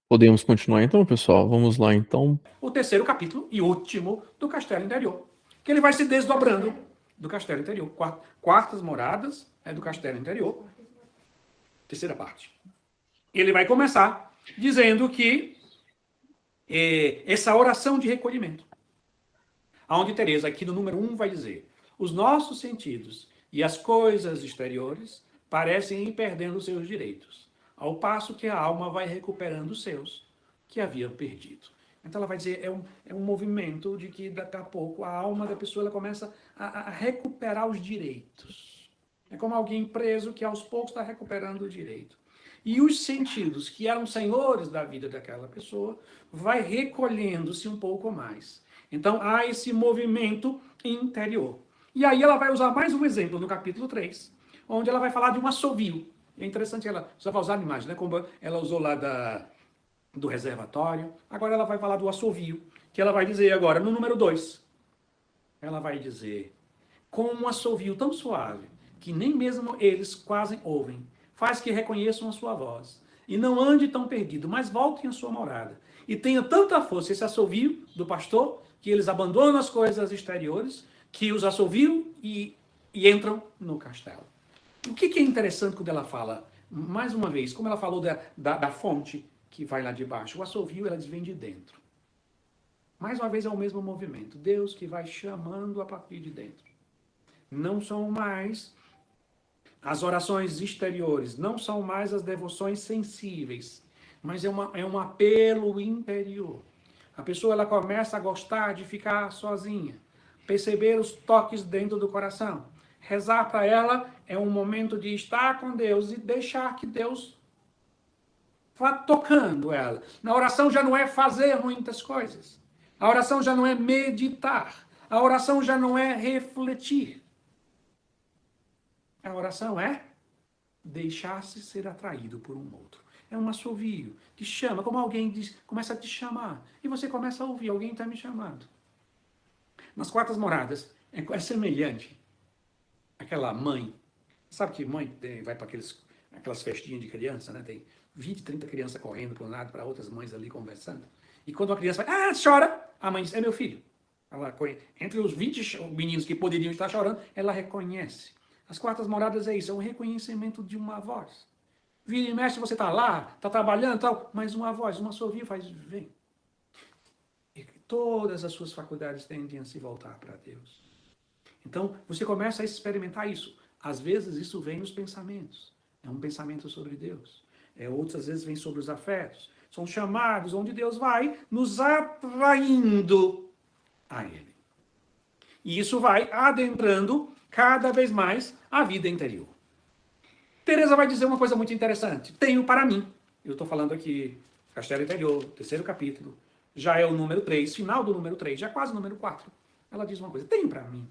Podemos continuar então, pessoal? Vamos lá então. O terceiro capítulo e último do castelo interior, que ele vai se desdobrando do castelo interior. Quartas moradas do castelo interior. Terceira parte. Ele vai começar dizendo que essa oração de recolhimento, onde Teresa, aqui no número 1, vai dizer: os nossos sentidos e as coisas exteriores parecem ir perdendo seus direitos, ao passo que a alma vai recuperando os seus, que haviam perdido. Então ela vai dizer, é um movimento de que daqui a pouco a alma da pessoa ela começa a recuperar os direitos. É como alguém preso que aos poucos está recuperando o direito. E os sentidos, que eram senhores da vida daquela pessoa, vai recolhendo-se um pouco mais. Então há esse movimento interior. E aí ela vai usar mais um exemplo no capítulo 3, onde ela vai falar de um assovio. É interessante, ela só vai usar a imagem, né? Como ela usou lá do reservatório. Agora ela vai falar do assovio, que ela vai dizer agora no número 2. Ela vai dizer: com um assovio tão suave, que nem mesmo eles quase ouvem, faz que reconheçam a sua voz, e não ande tão perdido, mas voltem à sua morada. E tenha tanta força esse assovio do pastor, que eles abandonam as coisas exteriores, que os assoviam e entram no castelo. O que é interessante quando ela fala, mais uma vez, como ela falou da fonte que vai lá de baixo, o assovio ela vem de dentro. Mais uma vez é o mesmo movimento, Deus que vai chamando a partir de dentro. Não são mais as orações exteriores, não são mais as devoções sensíveis, mas é um apelo interior. A pessoa ela começa a gostar de ficar sozinha, perceber os toques dentro do coração. Rezar para ela é um momento de estar com Deus e deixar que Deus vá tocando ela. Na oração já não é fazer muitas coisas. A oração já não é meditar. A oração já não é refletir. A oração é deixar-se ser atraído por um outro. É um assovio, te chama, como alguém diz, começa a te chamar. E você começa a ouvir, alguém está me chamando. Nas quartas moradas, é semelhante àquela mãe. Sabe que mãe vai para aquelas festinhas de criança, né? Tem 20, 30 crianças correndo para um lado, para outras mães ali conversando. E quando uma criança vai, chora, a mãe diz, é meu filho. Ela, entre os 20 meninos que poderiam estar chorando, ela reconhece. As quartas moradas é isso, é um reconhecimento de uma voz. Vira e mexe, você está lá, está trabalhando e tal, mas uma voz, uma assovio faz, vem. E todas as suas faculdades tendem a se voltar para Deus. Então, você começa a experimentar isso. Às vezes, isso vem nos pensamentos. É um pensamento sobre Deus. Outras vezes, vem sobre os afetos. São chamados onde Deus vai nos atraindo a Ele. E isso vai adentrando cada vez mais a vida interior. Teresa vai dizer uma coisa muito interessante. Tenho para mim. Eu estou falando aqui, Castelo Interior, terceiro capítulo. Já é o número 3, final do número 3, já quase o número 4. Ela diz uma coisa, tenho para mim.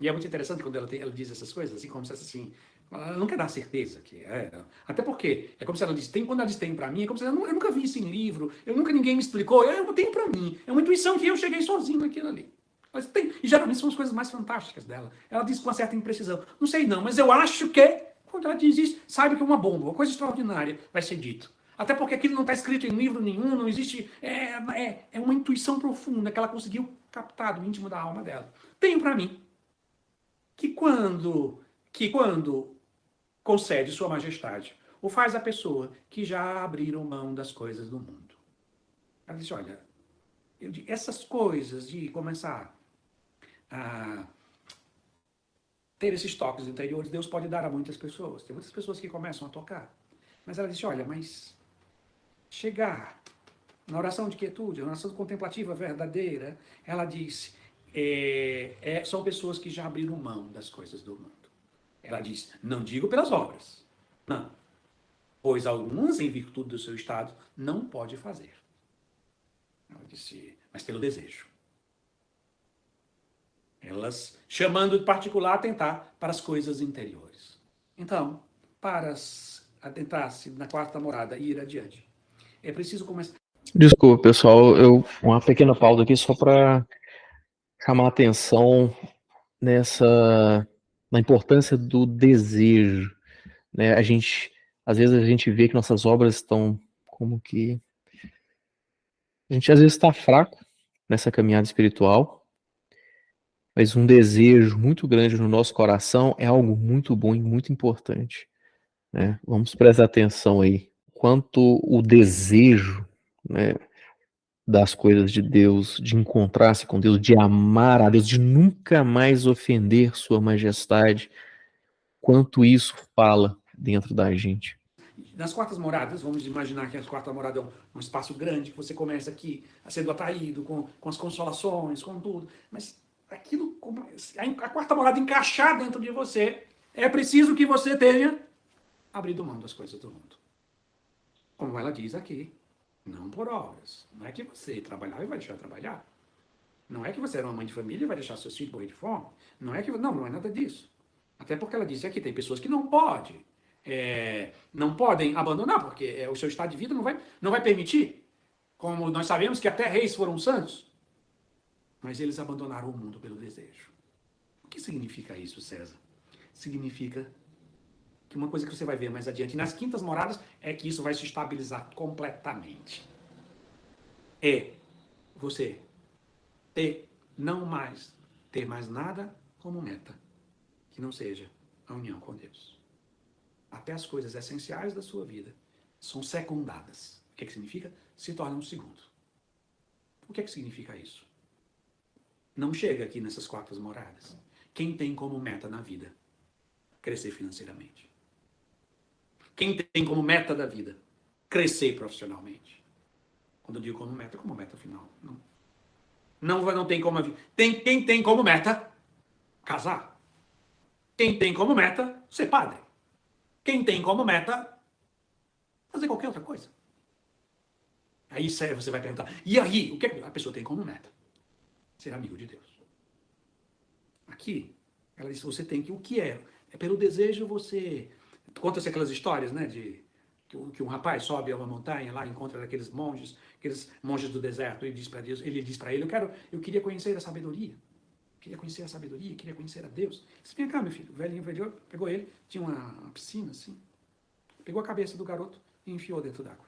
E é muito interessante quando ela diz essas coisas, assim, como se assim, ela não quer dar certeza que é. Até porque, é como se ela diz, quando ela diz tem para mim, é como se ela, eu nunca vi isso em livro, ninguém me explicou, eu tenho para mim. É uma intuição que eu cheguei sozinho naquilo ali. Mas tem, e geralmente são as coisas mais fantásticas dela. Ela diz com uma certa imprecisão. Não sei não, mas eu acho que, quando ela diz isso, sabe que é uma bomba, uma coisa extraordinária vai ser dito. Até porque aquilo não está escrito em livro nenhum, não existe. É uma intuição profunda que ela conseguiu captar do íntimo da alma dela. Tenho para mim que quando concede Sua Majestade, o faz a pessoa que já abriram mão das coisas do mundo. Ela diz, olha, essas coisas de começar a ter esses toques interiores, Deus pode dar a muitas pessoas. Tem muitas pessoas que começam a tocar. Mas ela disse, olha, mas chegar na oração de quietude, na oração contemplativa verdadeira, ela disse, são pessoas que já abriram mão das coisas do mundo. Ela diz, não digo pelas obras, não. Pois alguns, em virtude do seu estado, não pode fazer. Ela disse, mas pelo desejo. Elas, chamando de particular, atentar para as coisas interiores. Então, para atentar-se na quarta morada e ir adiante, é preciso começar... Desculpa, pessoal, uma pequena pausa aqui só para chamar a atenção na importância do desejo, né? Às vezes a gente vê que nossas obras estão como que a gente às vezes está fraco nessa caminhada espiritual, mas um desejo muito grande no nosso coração é algo muito bom e muito importante, né? Vamos prestar atenção aí, quanto o desejo, né, das coisas de Deus, de encontrar-se com Deus, de amar a Deus, de nunca mais ofender Sua Majestade, quanto isso fala dentro da gente. Nas quartas moradas, vamos imaginar que a quarta morada é um espaço grande, que você começa aqui a sendo atraído com as consolações, com tudo. Mas aquilo, a quarta morada encaixar dentro de você, é preciso que você tenha abrido mão das coisas do mundo. Como ela diz aqui, não por obras. Não é que você trabalhar e vai deixar de trabalhar. Não é que você era uma mãe de família e vai deixar seus filhos morrer de fome. Não é que não é nada disso. Até porque ela disse aqui, tem pessoas que não podem. Não podem abandonar, porque o seu estado de vida não vai permitir. Como nós sabemos que até reis foram santos. Mas eles abandonaram o mundo pelo desejo. O que significa isso, César? Significa que uma coisa que você vai ver mais adiante, nas quintas moradas, é que isso vai se estabilizar completamente. É você não mais ter mais nada como meta que não seja a união com Deus. Até as coisas essenciais da sua vida são secundadas. O que significa? Se tornam um segundo. O que significa isso? Não chega aqui nessas quartas moradas. Quem tem como meta na vida crescer financeiramente? Quem tem como meta da vida crescer profissionalmente? Quando eu digo como meta final. Não tem como. Quem tem como meta casar. Quem tem como meta ser padre. Quem tem como meta fazer qualquer outra coisa. Aí você vai perguntar, e aí, o que a pessoa tem como meta? Ser amigo de Deus. Aqui, ela diz, você tem que, o que é? É pelo desejo você... Conta-se aquelas histórias, né, que um rapaz sobe a uma montanha lá, encontra aqueles monges do deserto, e diz para Deus, ele diz para ele, eu queria conhecer a sabedoria. Queria conhecer a sabedoria, queria conhecer a Deus. Ele disse, vem cá, meu filho. O velhinho pegou ele, tinha uma piscina assim, pegou a cabeça do garoto e enfiou dentro d'água.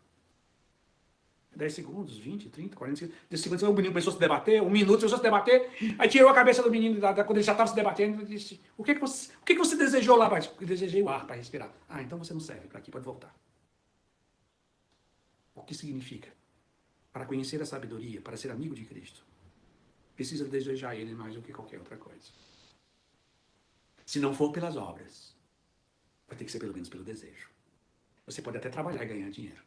10 segundos, 20, 30, 40 segundos. 10 segundos, o menino começou a se debater, um minuto começou a se debater, aí tirou a cabeça do menino quando ele já estava se debatendo e disse, o que você desejou lá? Eu desejei o ar para respirar. Ah, então você não serve para aqui, pode voltar. O que significa? Para conhecer a sabedoria, para ser amigo de Cristo, precisa desejar Ele mais do que qualquer outra coisa. Se não for pelas obras, vai ter que ser pelo menos pelo desejo. Você pode até trabalhar e ganhar dinheiro,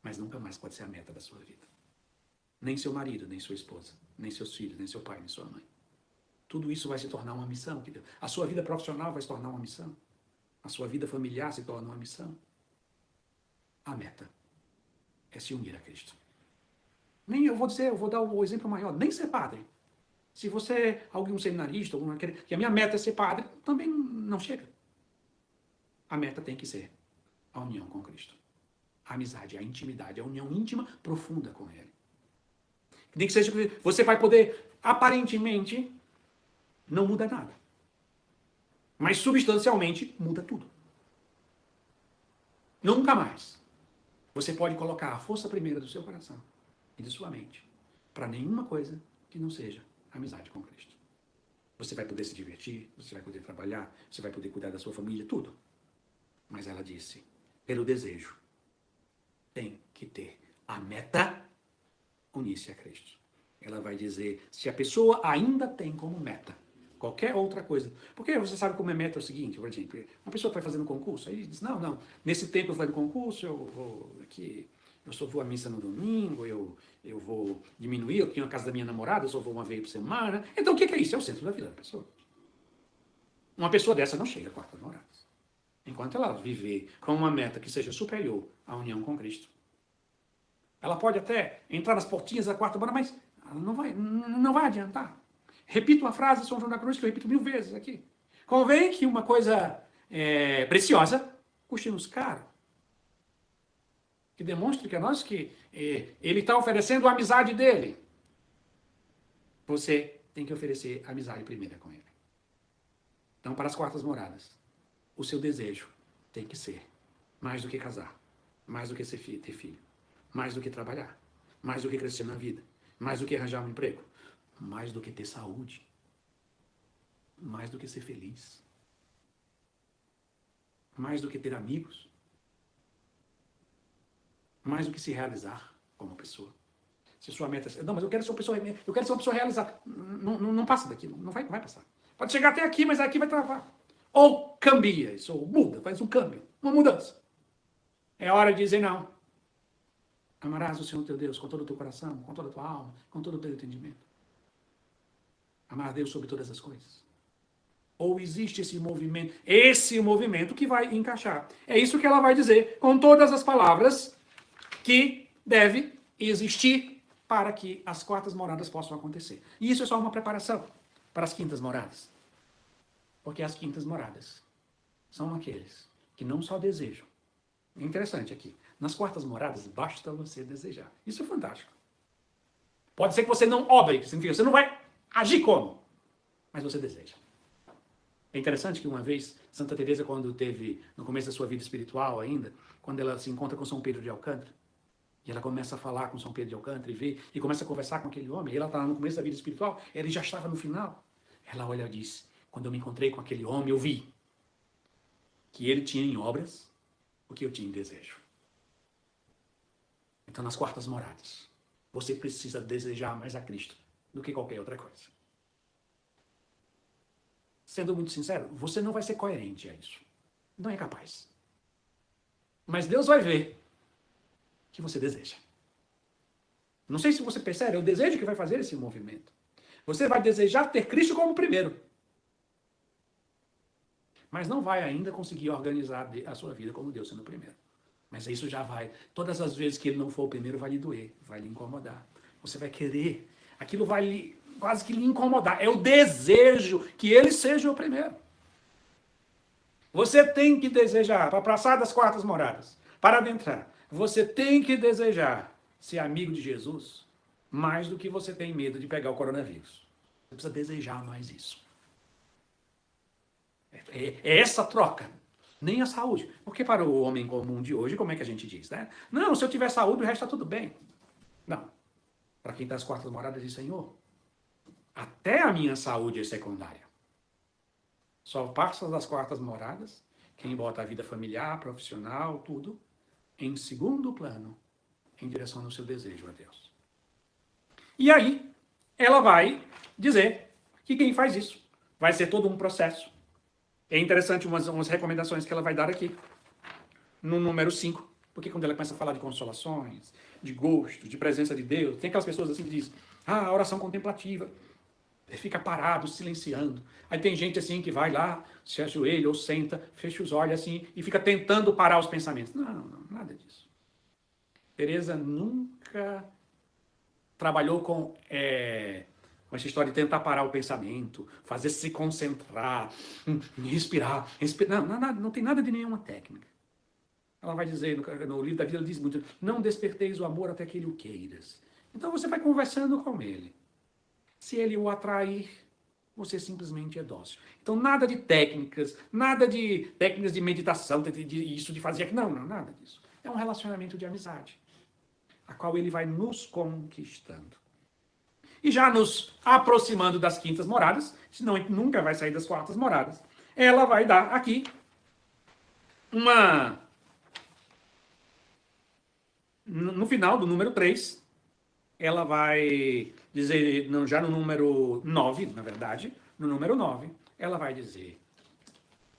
mas nunca mais pode ser a meta da sua vida. Nem seu marido, nem sua esposa, nem seus filhos, nem seu pai, nem sua mãe. Tudo isso vai se tornar uma missão. A sua vida profissional vai se tornar uma missão. A sua vida familiar se torna uma missão. A meta é se unir a Cristo. Nem eu vou dar o exemplo maior, nem ser padre. Se você é algum seminarista, que a minha meta é ser padre, também não chega. A meta tem que ser a união com Cristo. A amizade, a intimidade, a união íntima profunda com Ele. Nem que seja, você vai poder, aparentemente, não muda nada. Mas substancialmente muda tudo. Nunca mais. Você pode colocar a força primeira do seu coração e de sua mente para nenhuma coisa que não seja amizade com Cristo. Você vai poder se divertir, você vai poder trabalhar, você vai poder cuidar da sua família, tudo. Mas ela disse, pelo desejo, tem que ter a meta unir-se a Cristo. Ela vai dizer, se a pessoa ainda tem como meta qualquer outra coisa, porque você sabe como é meta é o seguinte, por exemplo, uma pessoa que vai fazendo concurso, aí diz, não, nesse tempo eu vou fazer concurso, eu vou aqui, eu só vou à missa no domingo, eu vou diminuir, eu tenho a casa da minha namorada, eu só vou uma vez por semana. Então o que é isso? É o centro da vida da pessoa. Uma pessoa dessa não chega a quartas moradas. Enquanto ela viver com uma meta que seja superior à união com Cristo. Ela pode até entrar nas portinhas da quarta morada, mas ela não vai adiantar. Repito uma frase de São João da Cruz que eu repito 1000 vezes aqui. Convém que uma coisa preciosa custe-nos caro. Que demonstre que é nós que ele está oferecendo a amizade dele. Você tem que oferecer a amizade primeira com ele. Então, para as quartas moradas, o seu desejo tem que ser mais do que casar, Mais do que ter filho. Mais do que trabalhar. Mais do que crescer na vida. Mais do que arranjar um emprego. Mais do que ter saúde. Mais do que ser feliz. Mais do que ter amigos. Mais do que se realizar como pessoa. Se sua meta é... Não, mas eu quero ser uma pessoa realizada. Não passa daqui, não vai passar. Pode chegar até aqui, mas aqui vai travar. Ou cambia isso, ou muda, faz um câmbio, uma mudança. É hora de dizer não. Amarás o Senhor teu Deus com todo o teu coração, com toda a tua alma, com todo o teu entendimento. Amar a Deus sobre todas as coisas. Ou existe esse movimento que vai encaixar. É isso que ela vai dizer com todas as palavras que deve existir para que as quartas moradas possam acontecer. E isso é só uma preparação para as quintas moradas. Porque as quintas moradas são aqueles que não só desejam. É interessante aqui. Nas quartas moradas, basta você desejar. Isso é fantástico. Pode ser que você não obre, significa que você não vai agir como, mas você deseja. É interessante que uma vez, Santa Teresa, quando teve, no começo da sua vida espiritual ainda, quando ela se encontra com São Pedro de Alcântara, e ela começa a falar com São Pedro de Alcântara e começa a conversar com aquele homem, e ela está no começo da vida espiritual, ele já estava no final. Ela olha e diz, quando eu me encontrei com aquele homem, eu vi que ele tinha em obras o que eu tinha em desejo. Então, nas quartas moradas, você precisa desejar mais a Cristo do que qualquer outra coisa. Sendo muito sincero, você não vai ser coerente a isso. Não é capaz. Mas Deus vai ver que você deseja. Não sei se você percebe, é o desejo que vai fazer esse movimento. Você vai desejar ter Cristo como primeiro. Mas não vai ainda conseguir organizar a sua vida como Deus sendo o primeiro. Mas isso já vai. Todas as vezes que ele não for o primeiro, vai lhe doer, vai lhe incomodar. Você vai querer. Aquilo vai quase que lhe incomodar. É o desejo que ele seja o primeiro. Você tem que desejar, para passar das quartas moradas, para adentrar, você tem que desejar ser amigo de Jesus mais do que você tem medo de pegar o coronavírus. Você precisa desejar mais isso. É essa troca. Nem a saúde. Porque para o homem comum de hoje, como é que a gente diz, né? Não, se eu tiver saúde, o resto está tudo bem. Não. Para quem está nas quartas moradas, diz, Senhor, até a minha saúde é secundária. Só passa das quartas moradas quem bota a vida familiar, profissional, tudo, em segundo plano, em direção ao seu desejo a Deus. E aí, ela vai dizer que quem faz isso vai ser todo um processo. É interessante umas recomendações que ela vai dar aqui, no número 5, porque quando ela começa a falar de consolações, de gosto, de presença de Deus, tem aquelas pessoas assim que dizem, a oração contemplativa, fica parado, silenciando. Aí tem gente assim que vai lá, se ajoelha ou senta, fecha os olhos assim e fica tentando parar os pensamentos. Não, nada disso. Teresa nunca trabalhou com essa história de tentar parar o pensamento, fazer se concentrar, respirar. Não tem nada de nenhuma técnica. Ela vai dizer, no livro da vida, ela diz muito, não desperteis o amor até que ele o queiras. Então você vai conversando com ele. Se ele o atrair, você simplesmente é dócil. Então nada de técnicas de meditação, de fazer aquilo. Não, nada disso. É um relacionamento de amizade, a qual ele vai nos conquistando. E já nos aproximando das quintas moradas, senão a gente nunca vai sair das quartas moradas, ela vai dar aqui no final do número 3, ela vai dizer, já no número 9, na verdade, no número 9, ela vai dizer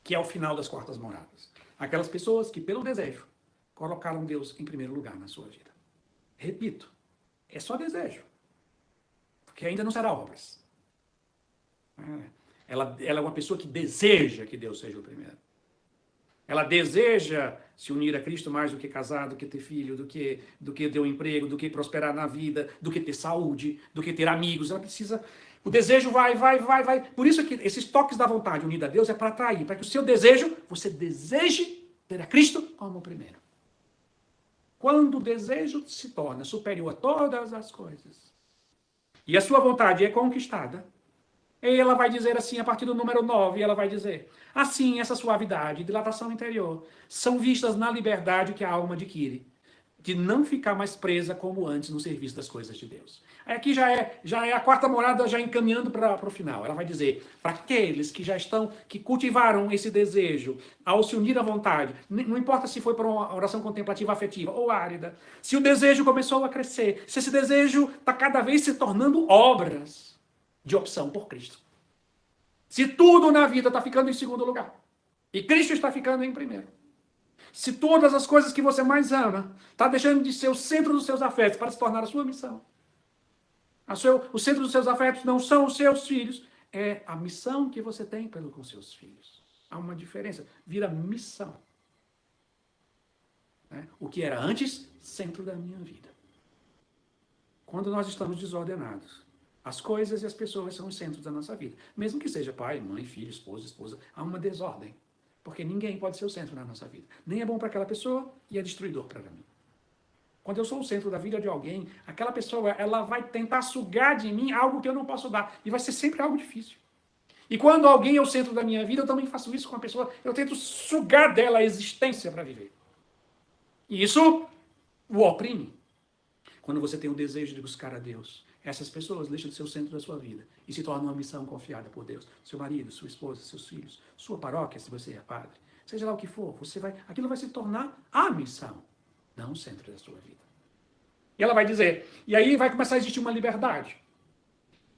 que é o final das quartas moradas. Aquelas pessoas que, pelo desejo, colocaram Deus em primeiro lugar na sua vida. Repito, é só desejo. Que ainda não será obras. Ela é uma pessoa que deseja que Deus seja o primeiro. Ela deseja se unir a Cristo mais do que casar, do que ter filho, do que ter um emprego, do que prosperar na vida, do que ter saúde, do que ter amigos. Ela precisa... O desejo vai. Por isso que esses toques da vontade unida a Deus é para atrair, para que o seu desejo, você deseje ter a Cristo como o primeiro. Quando o desejo se torna superior a todas as coisas, e a sua vontade é conquistada, E ela vai dizer assim, a partir do número 9, ela vai dizer: assim, essa suavidade e dilatação interior são vistas na liberdade que a alma adquire, de não ficar mais presa como antes no serviço das coisas de Deus. Aqui já é a quarta morada, já encaminhando para o final. Ela vai dizer, para aqueles que já estão, que cultivaram esse desejo, ao se unir à vontade, não importa se foi para uma oração contemplativa afetiva ou árida, se o desejo começou a crescer, se esse desejo está cada vez se tornando obras de opção por Cristo. Se tudo na vida está ficando em segundo lugar, e Cristo está ficando em primeiro, se todas as coisas que você mais ama está deixando de ser o centro dos seus afetos para se tornar a sua missão, o centro dos seus afetos não são os seus filhos, é a missão que você tem com seus filhos. Há uma diferença, vira missão. O que era antes, centro da minha vida. Quando nós estamos desordenados, as coisas e as pessoas são os centros da nossa vida. Mesmo que seja pai, mãe, filho, esposa, há uma desordem. Porque ninguém pode ser o centro da nossa vida. Nem é bom para aquela pessoa e é destruidor para mim. Quando eu sou o centro da vida de alguém, aquela pessoa ela vai tentar sugar de mim algo que eu não posso dar. E vai ser sempre algo difícil. E quando alguém é o centro da minha vida, eu também faço isso com a pessoa. Eu tento sugar dela a existência para viver. E isso o oprime. Quando você tem o desejo de buscar a Deus, essas pessoas deixam de ser o centro da sua vida e se tornam uma missão confiada por Deus. Seu marido, sua esposa, seus filhos, sua paróquia, se você é padre. Seja lá o que for, aquilo vai se tornar a missão, não o centro da sua vida. E ela vai dizer, e aí vai começar a existir uma liberdade.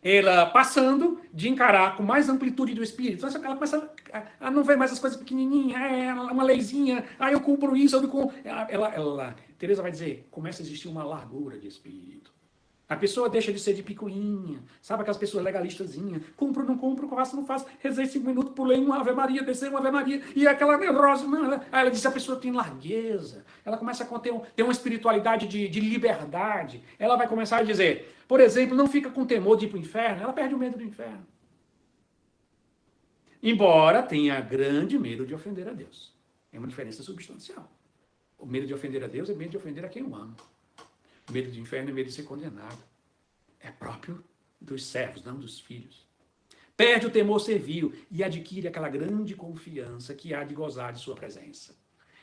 Ela passando de encarar com mais amplitude do espírito. Então, ela começa a não ver mais as coisas pequenininhas, uma leizinha, eu cumpro isso, eu não cumpro. Teresa vai dizer, começa a existir uma largura de espírito. A pessoa deixa de ser de picuinha, sabe aquelas pessoas legalistazinhas, cumpro, não cumpro, faço, não faço, rezei 5 minutos, pulei uma Ave Maria, descei uma Ave Maria, e aquela neurose, ela diz, a pessoa tem largueza, ela começa a ter uma espiritualidade de liberdade, ela vai começar a dizer, por exemplo, não fica com temor de ir para o inferno, ela perde o medo do inferno. Embora tenha grande medo de ofender a Deus. É uma diferença substancial. O medo de ofender a Deus é medo de ofender a quem o ama. O medo do inferno é medo de ser condenado. É próprio dos servos, não dos filhos. Perde o temor servil e adquire aquela grande confiança que há de gozar de sua presença.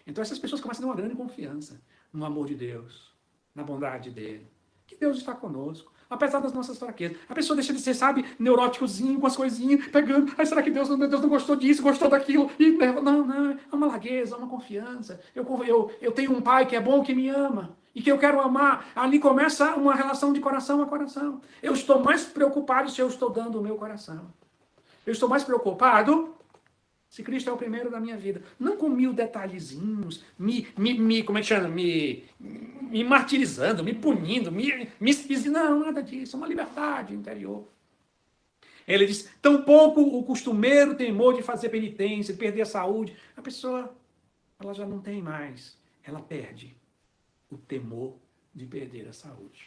Então essas pessoas começam a ter uma grande confiança no amor de Deus, na bondade dele, que Deus está conosco, apesar das nossas fraquezas. A pessoa deixa de ser, sabe, neuróticozinho, com as coisinhas, pegando, será que Deus não gostou disso, gostou daquilo? E, não, é uma largueza, é uma confiança. Eu tenho um pai que é bom, que me ama, e que eu quero amar. Ali começa uma relação de coração a coração. Eu estou mais preocupado se eu estou dando o meu coração. Eu estou mais preocupado se Cristo é o primeiro da minha vida. Não com 1000 detalhezinhos, como é que chama? Me martirizando, me punindo, não, nada disso. É uma liberdade interior. Ele diz, tampouco o costumeiro temor de fazer penitência, de perder a saúde. A pessoa, ela já não tem mais. Ela perde o temor de perder a saúde.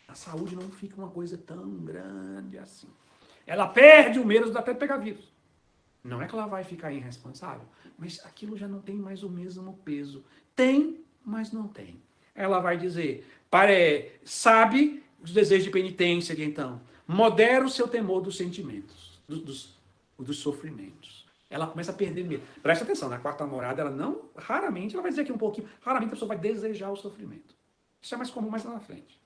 A saúde não fica uma coisa tão grande assim. Ela perde o medo de até pegar vírus. Não é que ela vai ficar irresponsável, mas aquilo já não tem mais o mesmo peso. Tem, mas não tem. Ela vai dizer, sabe os desejos de penitência, então, modera o seu temor dos sentimentos, dos sofrimentos. Ela começa a perder medo. Presta atenção, na quarta morada, raramente, ela vai dizer aqui um pouquinho, raramente a pessoa vai desejar o sofrimento. Isso é mais comum mais lá na frente.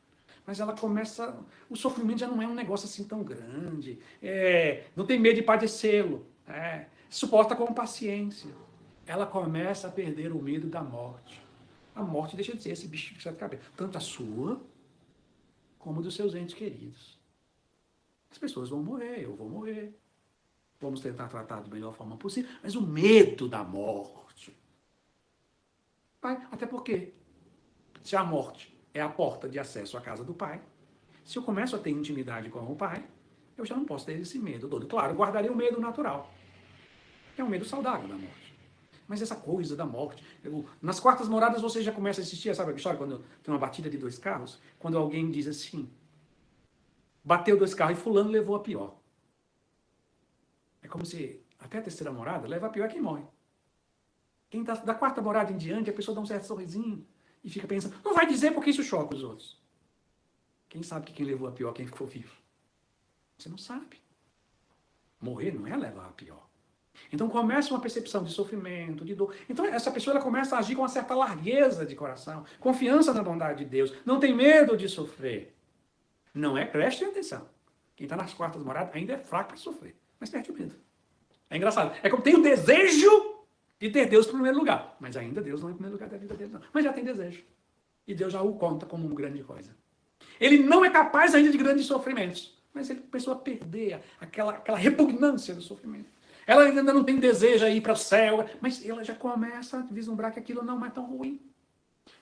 Mas ela começa, o sofrimento já não é um negócio assim tão grande, não tem medo de padecê-lo, suporta com paciência. Ela começa a perder o medo da morte. A morte deixa de ser esse bicho de sete cabeças, tanto a sua, como dos seus entes queridos. As pessoas vão morrer, eu vou morrer. Vamos tentar tratar da melhor forma possível, mas o medo da morte. Até porque, se a morte é a porta de acesso à casa do Pai, se eu começo a ter intimidade com o Pai, eu já não posso ter esse medo todo. Claro, eu guardaria o medo natural, que é um medo saudável da morte. Mas essa coisa da morte, nas quartas moradas você já começa a assistir, sabe a história, quando tem uma batida de 2 carros, quando alguém diz assim, bateu 2 carros e fulano levou a pior. É como se, até a terceira morada, leva a pior é quem morre. Quem tá da quarta morada em diante, a pessoa dá um certo sorrisinho e fica pensando, não vai dizer porque isso choca os outros. Quem sabe que quem levou a pior, quem ficou vivo? Você não sabe. Morrer não é levar a pior. Então começa uma percepção de sofrimento, de dor. Então essa pessoa ela começa a agir com uma certa largueza de coração, confiança na bondade de Deus, não tem medo de sofrer. Não é, preste atenção. Quem está nas quartas moradas ainda é fraco para sofrer, mas perde o medo. É engraçado. É como tem o desejo de ter Deus em primeiro lugar, mas ainda Deus não é em primeiro lugar da vida dele, não. Mas já tem desejo. E Deus já o conta como uma grande coisa. Ele não é capaz ainda de grandes sofrimentos, mas ele começou a perder aquela repugnância do sofrimento. Ela ainda não tem desejo de ir para o céu, mas ela já começa a vislumbrar que aquilo não é tão ruim.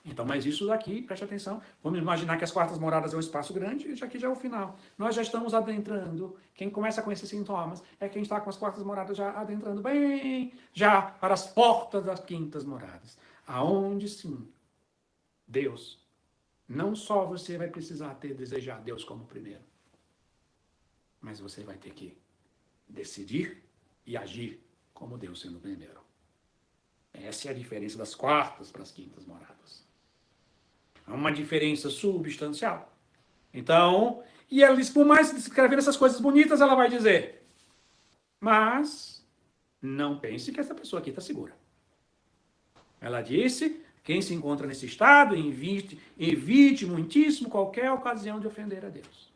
Então, mas isso daqui, preste atenção, vamos imaginar que as quartas moradas é um espaço grande, e isso aqui já é o final. Nós já estamos adentrando, quem começa com esses sintomas é quem está com as quartas moradas já adentrando bem, já para as portas das quintas moradas. Aonde sim, Deus, não só você vai precisar desejar Deus como primeiro, mas você vai ter que decidir e agir como Deus sendo o primeiro. Essa é a diferença das quartas para as quintas moradas. Há uma diferença substancial. Então, e ela diz, por mais escrever essas coisas bonitas, ela vai dizer, mas não pense que essa pessoa aqui está segura. Ela disse, quem se encontra nesse estado, evite muitíssimo qualquer ocasião de ofender a Deus.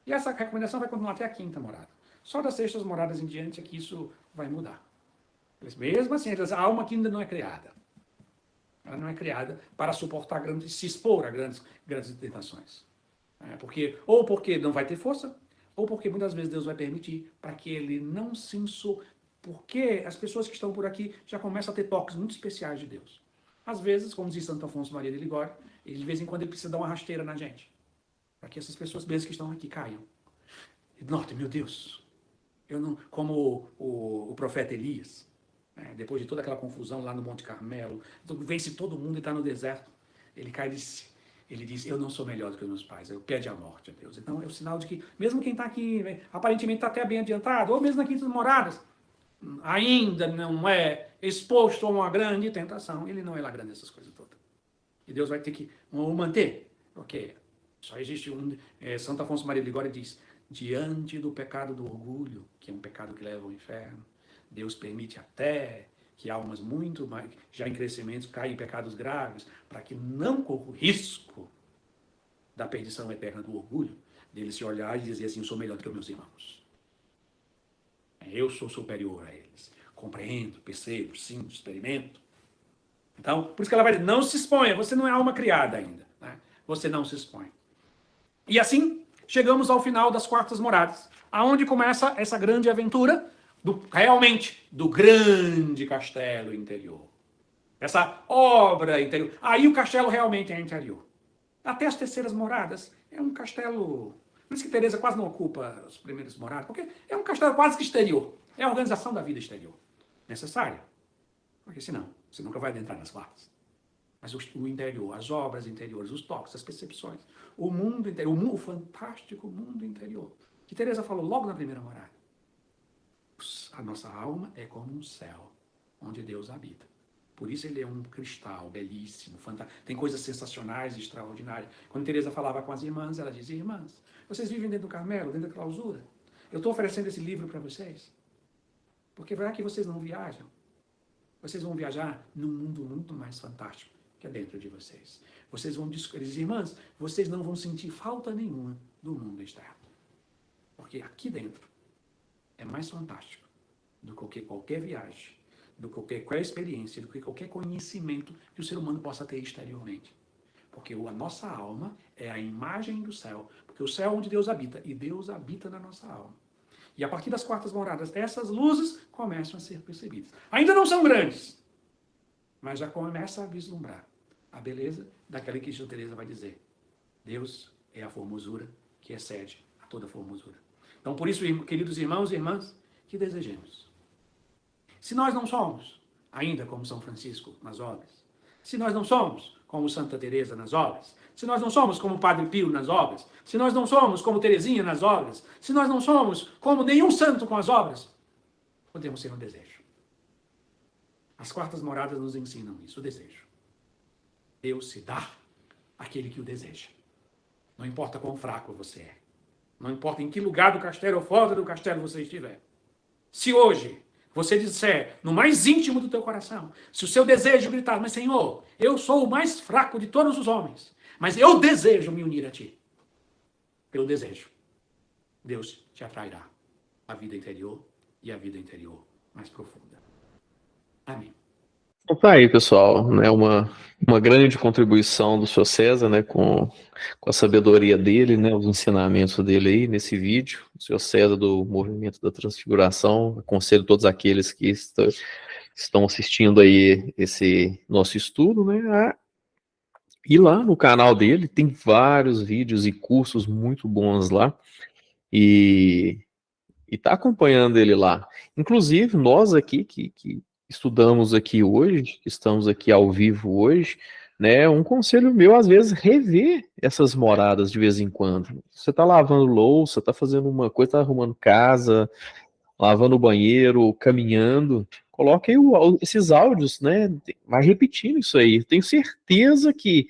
E essa recomendação vai continuar até a quinta morada. Só das sextas moradas em diante é que isso vai mudar. Mesmo assim, a alma que ainda não é criada. Ela não é criada para suportar se expor a grandes tentações. Ou porque não vai ter força, ou porque muitas vezes Deus vai permitir para que ele não se porque as pessoas que estão por aqui já começam a ter toques muito especiais de Deus. Às vezes, como diz Santo Afonso Maria de Ligório, de vez em quando ele precisa dar uma rasteira na gente, para que essas pessoas mesmo que estão aqui caiam. E notem, meu Deus, eu não, como o profeta Elias, depois de toda aquela confusão lá no Monte Carmelo, vence todo mundo e está no deserto. Ele cai e ele diz, eu não sou melhor do que os meus pais, eu pede a morte a Deus. Então é o sinal de que, mesmo quem está aqui, aparentemente está até bem adiantado, ou mesmo nas quintas moradas, ainda não é exposto a uma grande tentação, ele não é lá grande essas coisas todas. E Deus vai ter que o manter, porque só existe Santo Afonso Maria de Ligório diz, diante do pecado do orgulho, que é um pecado que leva ao inferno, Deus permite até que almas muito mais, já em crescimento, caem em pecados graves, para que não corra o risco da perdição eterna do orgulho, dele se olhar e dizer assim, eu sou melhor do que os meus irmãos. Eu sou superior a eles. Compreendo, percebo, sinto, experimento. Então, por isso que ela vai dizer, não se exponha, você não é alma criada ainda. Né? Você não se expõe. E assim, chegamos ao final das quartas moradas, aonde começa essa grande aventura, realmente, do grande castelo interior. Essa obra interior. Aí o castelo realmente é interior. Até as terceiras moradas, é um castelo... Por isso que Teresa quase não ocupa as primeiras moradas, porque é um castelo quase que exterior. É a organização da vida exterior. Necessária. Porque senão, você nunca vai adentrar nas quartas. Mas o interior, as obras interiores, os toques, as percepções, o mundo interior, o fantástico mundo interior. Que Teresa falou logo na primeira morada. A nossa alma é como um céu, onde Deus habita. Por isso ele é um cristal belíssimo, fantástico. Tem coisas sensacionais, extraordinárias. Quando Teresa falava com as irmãs, ela dizia, irmãs, vocês vivem dentro do Carmelo, dentro da clausura. Eu estou oferecendo esse livro para vocês. Porque vai que vocês não viajam. Vocês vão viajar num mundo muito mais fantástico que é dentro de vocês. Vocês vão descobrir, irmãs, vocês não vão sentir falta nenhuma do mundo externo. Porque aqui dentro é mais fantástico do que qualquer viagem, do que qualquer experiência, do que qualquer conhecimento que o ser humano possa ter exteriormente. Porque a nossa alma é a imagem do céu. Porque o céu é onde Deus habita, e Deus habita na nossa alma. E a partir das quartas moradas, essas luzes começam a ser percebidas. Ainda não são grandes, mas já começa a vislumbrar a beleza daquela que Santa Teresa vai dizer. Deus é a formosura que excede a toda formosura. Então, por isso, queridos irmãos e irmãs, que desejemos. Se nós não somos, ainda como São Francisco nas obras, se nós não somos como Santa Teresa nas obras, se nós não somos como Padre Pio nas obras, se nós não somos como Teresinha nas obras, se nós não somos como nenhum santo com as obras, podemos ser um desejo. As quartas moradas nos ensinam isso, o desejo. Deus se dá àquele que o deseja. Não importa quão fraco você é. Não importa em que lugar do castelo ou fora do castelo você estiver. Se hoje você disser, no mais íntimo do teu coração, se o seu desejo gritar, mas Senhor, eu sou o mais fraco de todos os homens, mas eu desejo me unir a ti. Pelo desejo, Deus te atrairá a vida interior e a vida interior mais profunda. Amém. Então tá aí, pessoal, né, uma grande contribuição do Sr. César, né, com a sabedoria dele, né, os ensinamentos dele aí nesse vídeo. O Sr. César do Movimento da Transfiguração. Aconselho todos aqueles que estão assistindo aí esse nosso estudo, né, a ir lá no canal dele. Tem vários vídeos e cursos muito bons lá, e tá acompanhando ele lá. Inclusive, nós aqui que estudamos aqui hoje, que estamos aqui ao vivo hoje, né, um conselho meu, às vezes, rever essas moradas de vez em quando. Você tá lavando louça, tá fazendo uma coisa, tá arrumando casa, lavando o banheiro, caminhando, coloque aí esses áudios, né, vai repetindo isso aí. Tenho certeza que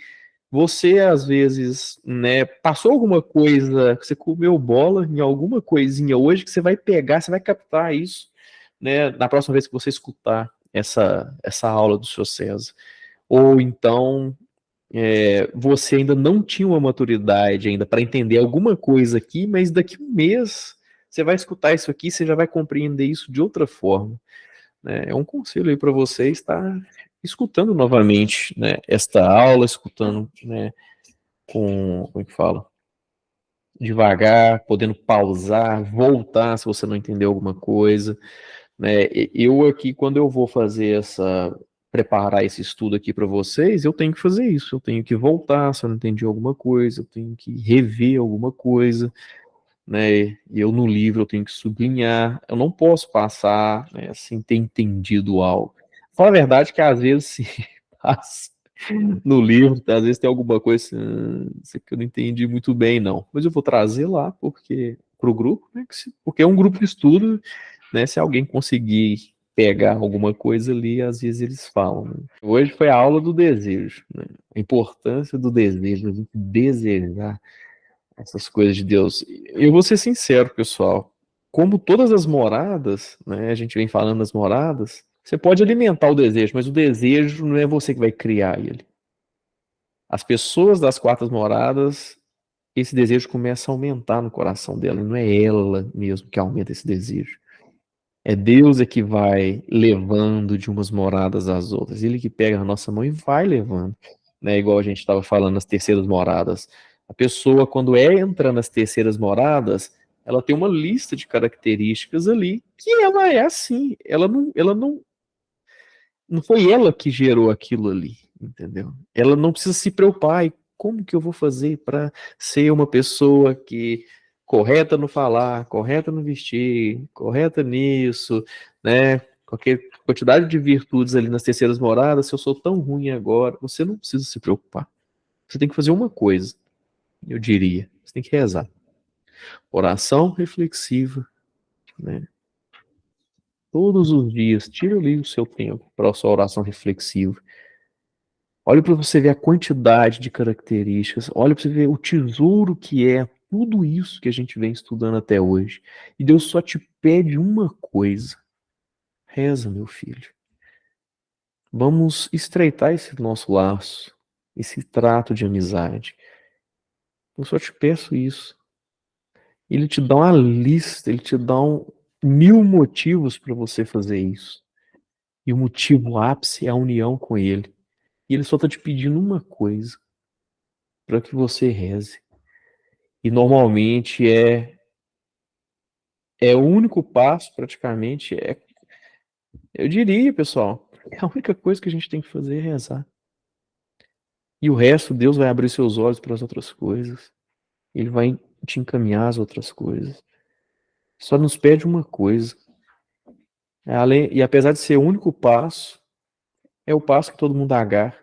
você, às vezes, né, passou alguma coisa, você comeu bola em alguma coisinha hoje, que você vai pegar, você vai captar isso, né, na próxima vez que você escutar essa aula do Sr. César. Ou então, você ainda não tinha uma maturidade ainda para entender alguma coisa aqui, mas daqui a um mês você vai escutar isso aqui, você já vai compreender isso de outra forma, né? É um conselho aí para você estar escutando novamente, né, esta aula, escutando, né, como é que fala? Devagar, podendo pausar, voltar se você não entendeu alguma coisa, né? Eu aqui, quando eu vou fazer preparar esse estudo aqui para vocês, eu tenho que fazer isso, eu tenho que voltar se eu não entendi alguma coisa, eu tenho que rever alguma coisa, né? E eu no livro eu tenho que sublinhar, eu não posso passar, né, sem ter entendido algo. Fala a verdade que às vezes se passa no livro, às vezes tem alguma coisa assim, isso aqui eu não entendi muito bem, não. Mas eu vou trazer lá, porque para o grupo, né, porque é um grupo de estudo, né? Se alguém conseguir pegar alguma coisa ali, às vezes eles falam, né? Hoje foi a aula do desejo, né? A importância do desejo, a gente desejar essas coisas de Deus. Eu vou ser sincero, pessoal. Como todas as moradas, né? A gente vem falando das moradas. Você pode alimentar o desejo, mas o desejo não é você que vai criar ele. As pessoas das quartas moradas, esse desejo começa a aumentar no coração dela, não é ela mesmo que aumenta esse desejo. É Deus é que vai levando de umas moradas às outras. Ele que pega a nossa mão e vai levando, né? Igual a gente estava falando nas terceiras moradas. A pessoa, quando entra nas terceiras moradas, ela tem uma lista de características ali que ela é assim. Não foi ela que gerou aquilo ali, entendeu? Ela não precisa se preocupar, e como que eu vou fazer para ser uma pessoa que correta no falar, correta no vestir, correta nisso, né? Qualquer quantidade de virtudes ali nas terceiras moradas, se eu sou tão ruim agora, você não precisa se preocupar. Você tem que fazer uma coisa, eu diria, você tem que rezar. Oração reflexiva, né? Todos os dias, tira ali o seu tempo para a sua oração reflexiva. Olha para você ver a quantidade de características, olha para você ver o tesouro que é tudo isso que a gente vem estudando até hoje. E Deus só te pede uma coisa: reza, meu filho. Vamos estreitar esse nosso laço, esse trato de amizade. Eu só te peço isso. Ele te dá uma lista, ele te dá 1000 motivos para você fazer isso. E o motivo ápice é a união com ele. E ele só está te pedindo uma coisa: para que você reze. E normalmente é o único passo, praticamente, eu diria, pessoal, é a única coisa que a gente tem que fazer é rezar. E o resto, Deus vai abrir seus olhos para as outras coisas. Ele vai te encaminhar as outras coisas. Só nos pede uma coisa. E apesar de ser o único passo, é o passo que todo mundo agarra,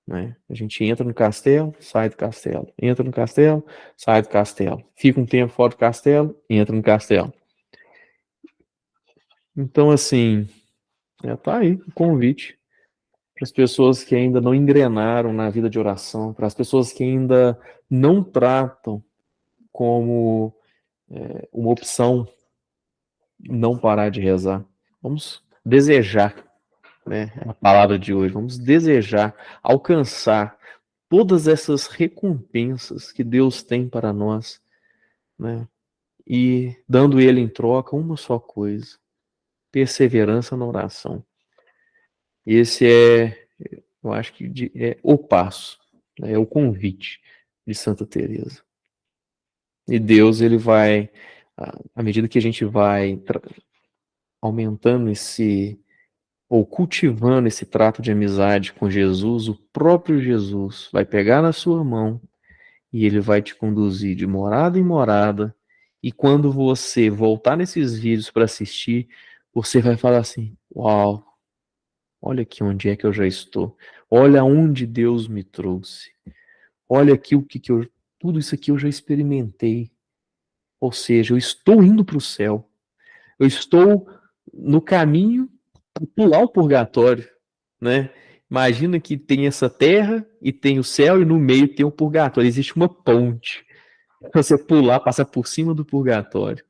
né? A gente entra no castelo, sai do castelo. Entra no castelo, sai do castelo. Fica um tempo fora do castelo, entra no castelo. Então, assim, tá aí o convite para as pessoas que ainda não engrenaram na vida de oração, para as pessoas que ainda não tratam como uma opção não parar de rezar. Vamos desejar, né? A palavra de hoje. Vamos desejar alcançar todas essas recompensas que Deus tem para nós, né? E dando Ele em troca uma só coisa: perseverança na oração. Esse é, eu acho que é o passo, né? É o convite de Santa Teresa. E Deus, ele vai, à medida que a gente vai aumentando ou cultivando esse trato de amizade com Jesus, o próprio Jesus vai pegar na sua mão e ele vai te conduzir de morada em morada. E quando você voltar nesses vídeos para assistir, você vai falar assim: uau, olha aqui onde é que eu já estou. Olha onde Deus me trouxe. Olha aqui tudo isso aqui eu já experimentei. Ou seja, eu estou indo para o céu. Eu estou no caminho para pular o purgatório, né? Imagina que tem essa terra e tem o céu e no meio tem o purgatório. Existe uma ponte. Você pular, passar por cima do purgatório,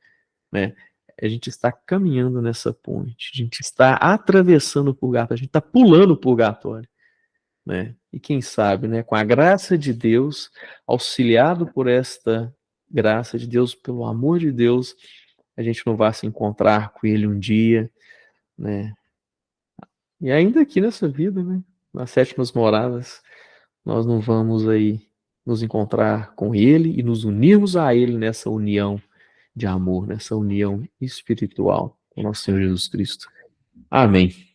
né? A gente está caminhando nessa ponte. A gente está atravessando o purgatório. A gente está pulando o purgatório, né? E quem sabe, né? Com a graça de Deus, auxiliado por esta graça de Deus, pelo amor de Deus, a gente não vai se encontrar com Ele um dia, né? E ainda aqui nessa vida, né? Nas sétimas moradas, nós não vamos aí nos encontrar com Ele e nos unirmos a Ele nessa união de amor, nessa união espiritual com nosso Senhor Jesus Cristo. Amém.